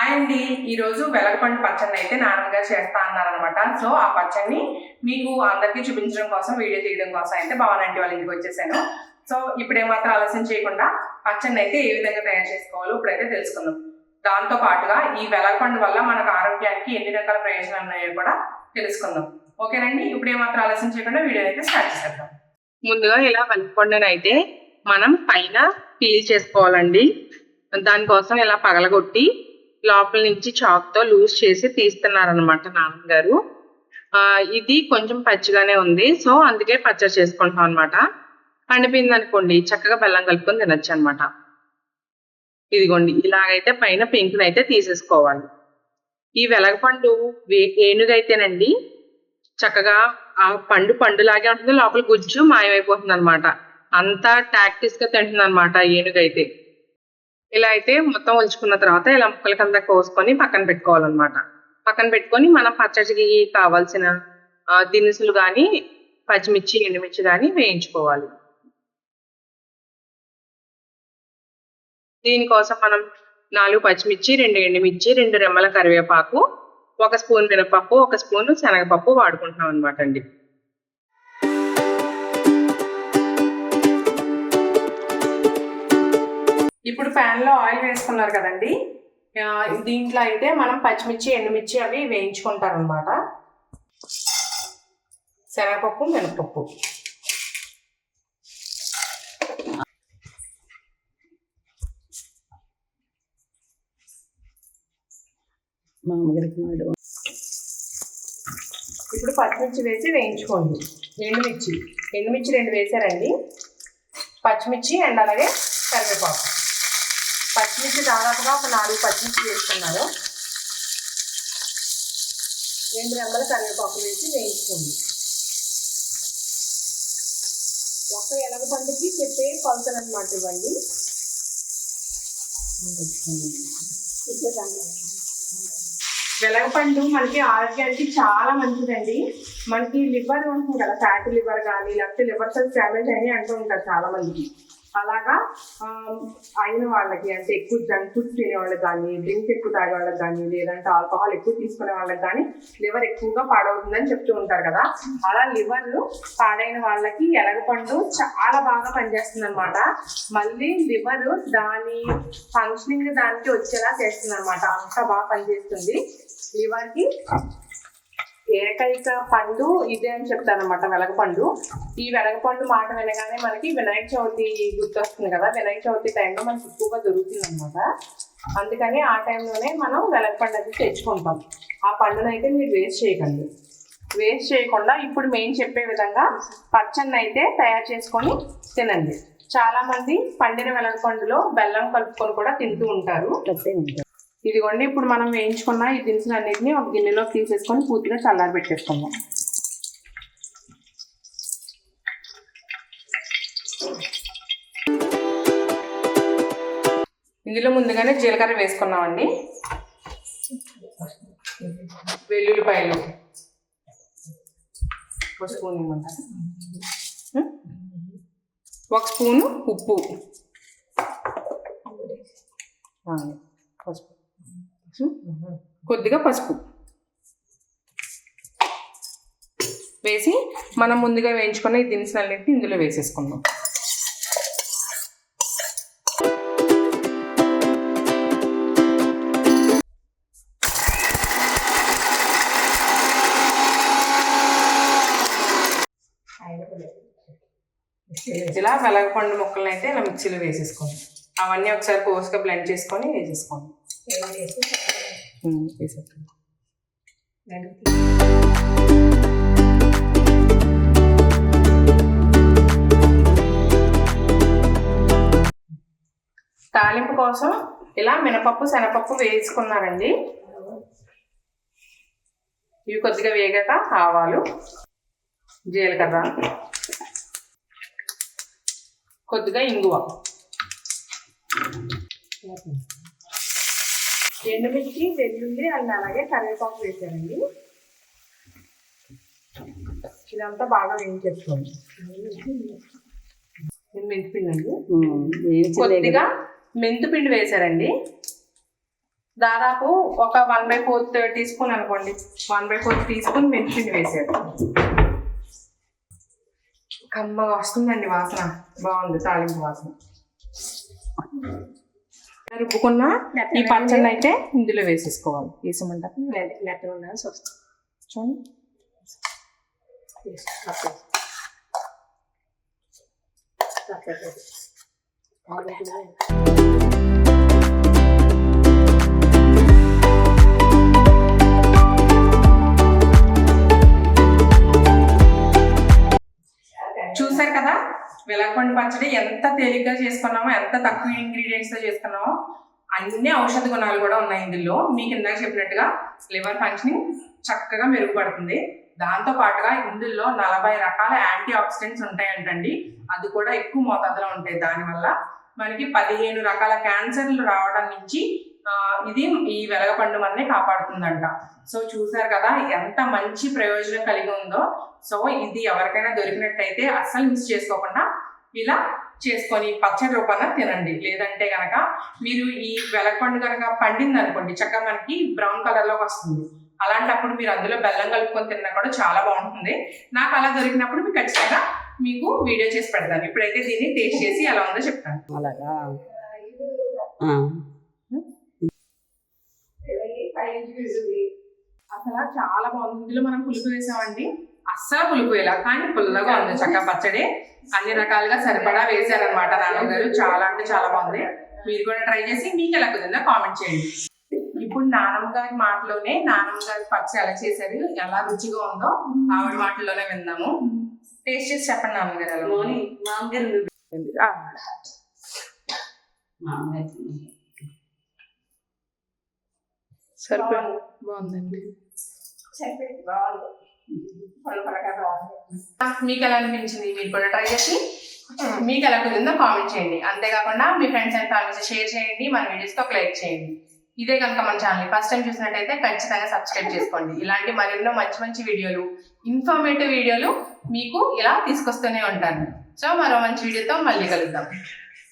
Hi అండి, ఈరోజు వెలగపండు పచ్చడిని అయితే నాన్నగారు చేస్తా అన్నారనమాట. సో ఆ పచ్చడిని మీకు అందరికీ చూపించడం కోసం, వీడియో తీయడం కోసం అయితే భవన్ ఆంటీ వాళ్ళ ఇంటికి వచ్చేసాను. సో ఇప్పుడు ఏమాత్రం ఆలస్యం చేయకుండా పచ్చడిని అయితే ఏ విధంగా తయారు చేసుకోవాలో ఇప్పుడైతే తెలుసుకుందాం. దాంతో పాటుగా ఈ వెలగపండు వల్ల మనకు ఆరోగ్యానికి ఎన్ని రకాల ప్రయోజనాలు ఉన్నాయో కూడా తెలుసుకుందాం. ఓకేనండి, ఇప్పుడు ఏమాత్రం ఆలస్యం చేయకుండా వీడియో అయితే స్టార్ట్ చేద్దాం. ముందుగా ఇలా వెలగపండుని అయితే మనం పైన పీల్ చేసుకోవాలండి. దానికోసం ఇలా పగలగొట్టి లోపల నుంచి చాక్ తో లూజ్ చేసి తీస్తున్నారనమాట నాన్నగారు. ఇది కొంచెం పచ్చిగానే ఉంది, సో అందుకే పచ్చడి చేసుకుంటాం అనమాట. పండిపోయింది అనుకోండి చక్కగా బెల్లం కలుపుకొని తినొచ్చు అనమాట. ఇదిగోండి ఇలాగైతే పైన పెంకుని అయితే తీసేసుకోవాలి. ఈ వెలగపండు ఏనుగైతేనండి చక్కగా ఆ పండులాగే ఉంటుంది, లోపల గుజ్జు మాయమైపోతుంది అనమాట. అంతా టాక్టిస్ గా తింటుంది అనమాట ఏనుగైతే. ఇలా అయితే మొత్తం ఒలుచుకున్న తర్వాత ఇలా ముక్కల కింద కోసుకొని పక్కన పెట్టుకోవాలన్నమాట. పక్కన పెట్టుకొని మనం పచ్చడికి కావాల్సిన దినుసులు కానీ పచ్చిమిర్చి ఎండుమిర్చి కానీ వేయించుకోవాలి. దీనికోసం మనం 4 పచ్చిమిర్చి, 2 ఎండుమిర్చి, 2 రెమ్మల కరివేపాకు, 1 స్పూన్ మినపప్పు, 1 స్పూన్ శనగపప్పు వాడుకుంటున్నాం అనమాట అండి. ఇప్పుడు ప్యాన్ లో ఆయిల్ వేసుకున్నారు కదండి, దీంట్లో అయితే మనం పచ్చిమిర్చి ఎండుమిర్చి అవి వేయించుకుంటారు అనమాట. శనగపప్పు, మినపప్పు, ఇప్పుడు పచ్చిమిర్చి వేసి వేయించుకోండి. ఎండుమిర్చి 2 వేసారండి. పచ్చిమిర్చి అండ్ అలాగే కరివేపాకు. పచ్చిమిర్చి దాదాపుగా ఒక 4 పచ్చిమిర్చి వేసుకున్నారు. 2 రెమ్మల కరివేపాకు వేసి వేయించుకోండి. ఒక వెలగపండుకి చెప్పే కొలతలు అనమాట ఇవ్వండి. వెలగపండు మనకి ఆరోగ్యానికి చాలా మంచిదండి. మనకి లివర్ ఉంటుంది కదా, ఫ్యాటీ లివర్ కానీ లేకపోతే లివర్ సెల్స్ డ్యామేజ్ అని అంటూ ఉంటారు చాలా మందికి. అలాగా అయిన వాళ్ళకి, అంటే ఎక్కువ జంక్ ఫుడ్స్ తినే వాళ్ళకి కానీ, డ్రింక్స్ ఎక్కువ తాగే వాళ్ళకి కానీ, లేదంటే ఆల్కహాల్ ఎక్కువ తీసుకునే వాళ్ళకి కానీ లివర్ ఎక్కువగా పాడవుతుందని చెప్తూ ఉంటారు కదా. అలా లివర్ పాడైన వాళ్ళకి వెలగపండు చాలా బాగా పనిచేస్తుంది అనమాట. మళ్ళీ లివర్ దాని ఫంక్షనింగ్ దానికి వచ్చేలా చేస్తుంది అనమాట. అంత బాగా పనిచేస్తుంది లివర్ కి. ఏకైక పండు ఇదే అని చెప్తారనమాట వెలగపండు. ఈ వెలగపండు మాట వినగానే మనకి వినాయక చవితి గుర్తొస్తుంది కదా. వినాయక చవితి టైంలో మనకి ఎక్కువగా దొరుకుతుంది అనమాట. అందుకని ఆ టైంలోనే మనం వెలగపండు అయితే తెచ్చుకుంటాం. ఆ పండును అయితే మీరు వేస్ట్ చేయకండి. వేస్ట్ చేయకుండా ఇప్పుడు మేము చెప్పే విధంగా పచ్చడిని అయితే తయారు చేసుకొని తినండి. చాలా మంది పండిన వెలగపండులో బెల్లం కలుపుకొని కూడా తింటూ ఉంటారు. ఇదిగోండి ఇప్పుడు మనం వేయించుకున్న ఈ దినుసులు అన్నింటినీ ఒక గిన్నెలో తీసేసుకొని పూర్తిగా చల్లారి పెట్టేసుకుందాం. ఇందులో ముందుగానే జీలకర్ర వేసుకున్నామండి. వెల్లుల్లిపాయలు 1 స్పూన్ ఇవ్వమంటారు. 1 స్పూను ఉప్పు, కొద్దిగా పసుపు వేసి మనం ముందుగా వేయించుకున్న ఈ దినుసులన్నింటినీ ఇందులో వేసేసుకుందాం. ఇలా వెలగపండు ముక్కలను అయితే ఇలా మిక్సీలో వేసేసుకోండి. అవన్నీ ఒకసారి కోసుగా బ్లెండ్ చేసుకొని వేసేసుకోండి. తాలింపు కోసం ఇలా మినపప్పు, శనగపప్పు వేసుకున్నారండి. ఇవి కొద్దిగా వేగాక ఆవాలు, జీలకర్ర, కొద్దిగా ఇంగువ, ఎండుమిర్చి, వెల్లుల్లి అండ్ అలాగే కరివేపాకు వేసానండి. ఇదంతా బాగా వేయించేసుకోండి. మెంతిపిండి అండి, కొద్దిగా మెంతిపిండి వేసారండి. దాదాపు ఒక 1/4 టీ స్పూన్ అనుకోండి, 1/4 టీ స్పూన్ మెంతిపిండి వేసారు. కమ్మగా వస్తుందండి వాసన, బాగుంది తాలింపు వాసన. రుబ్బుకున్న ఈ పచ్చడి అయితే ఇందులో వేసేసుకోవాలి. వేసమంటారు మెత్తగా ఉండాల్సి వస్తుంది. చూడండి. చూసారు కదా వెలగపండు పచ్చడి ఎంత తేలిగ్గా చేసుకున్నామో, ఎంత తక్కువ ఇంగ్రీడియంట్స్ తో చేసుకున్నామో. అన్ని ఔషధ గుణాలు కూడా ఉన్నాయి ఇందులో. మీకు ఇందాక చెప్పినట్టుగా లివర్ ఫంక్షనింగ్ చక్కగా మెరుగుపడుతుంది. దాంతో పాటుగా ఇందులో 40 రకాల యాంటీ ఆక్సిడెంట్స్ ఉంటాయంటండి. అది కూడా ఎక్కువ మోతాదులో ఉంటాయి. దానివల్ల మనకి 15 రకాల క్యాన్సర్లు రావడం నుంచి ఇది ఈ వెలగపండు మనని కాపాడుతుందంట. సో చూసారు కదా ఎంత మంచి ప్రయోజనం కలిగి ఉందో. సో ఇది ఎవరికైనా దొరికినట్టయితే అస్సలు మిస్ చేసుకోకుండా ఇలా చేసుకొని పచ్చడి రూపాన తినండి. లేదంటే కనుక మీరు ఈ వెలగపండు కనుక పండింది అనుకోండి, చక్కగా మనకి బ్రౌన్ కలర్ లోకి వస్తుంది. అలాంటప్పుడు మీరు అందులో బెల్లం కలుపుకొని తిన్నా కూడా చాలా బాగుంటుంది. నాకు అలా దొరికినప్పుడు మీకు ఖచ్చితంగా మీకు వీడియో చేసి పెడతాను. ఇప్పుడైతే దీన్ని టేస్ట్ చేసి ఎలా ఉందో చెప్తాను. అలాగా అసలు చాలా బాగుంది. ఇందులో మనం పులుపు వేసామండి, అస్సలు పులుపు వేలా, కానీ పుల్లగా ఉంది చక్కగా పచ్చడి. అన్ని రకాలుగా సరిపడా వేసారనమాట నాన్నగారు. చాలా అంటే చాలా బాగుంది. మీరు కూడా ట్రై చేసి మీకు ఎలా కుదిరిందో కామెంట్ చేయండి. ఇప్పుడు నానమ్మ గారి మాటలోనే నానమ్మ గారి పచ్చడి ఎలా చేశారు, ఎలా రుచిగా ఉందో ఆవిడ మాటల్లోనే విందాము. టేస్ట్ చేసి చెప్పండి నాన్నగారు ఎలా సరిపోయింది. బాగుందండి. మీకు ఎలా అనిపించింది, మీరు కూడా ట్రై చేసి మీకు ఎలా కుదిరిందో కామెంట్ చేయండి. అంతేకాకుండా మీ ఫ్రెండ్స్ అండ్ ఫ్యామిలీస్ షేర్ చేయండి. మన వీడియోస్కి ఒక లైక్ చేయండి. ఇదే కనుక మన ఛానల్ ఫస్ట్ టైం చూసినట్టయితే ఖచ్చితంగా సబ్స్క్రైబ్ చేసుకోండి. ఇలాంటి మరెన్నో మంచి మంచి వీడియోలు, ఇన్ఫర్మేటివ్ వీడియోలు మీకు ఇలా తీసుకొస్తూనే ఉంటాను. సో మరో మంచి వీడియోతో మళ్ళీ కలుద్దాం.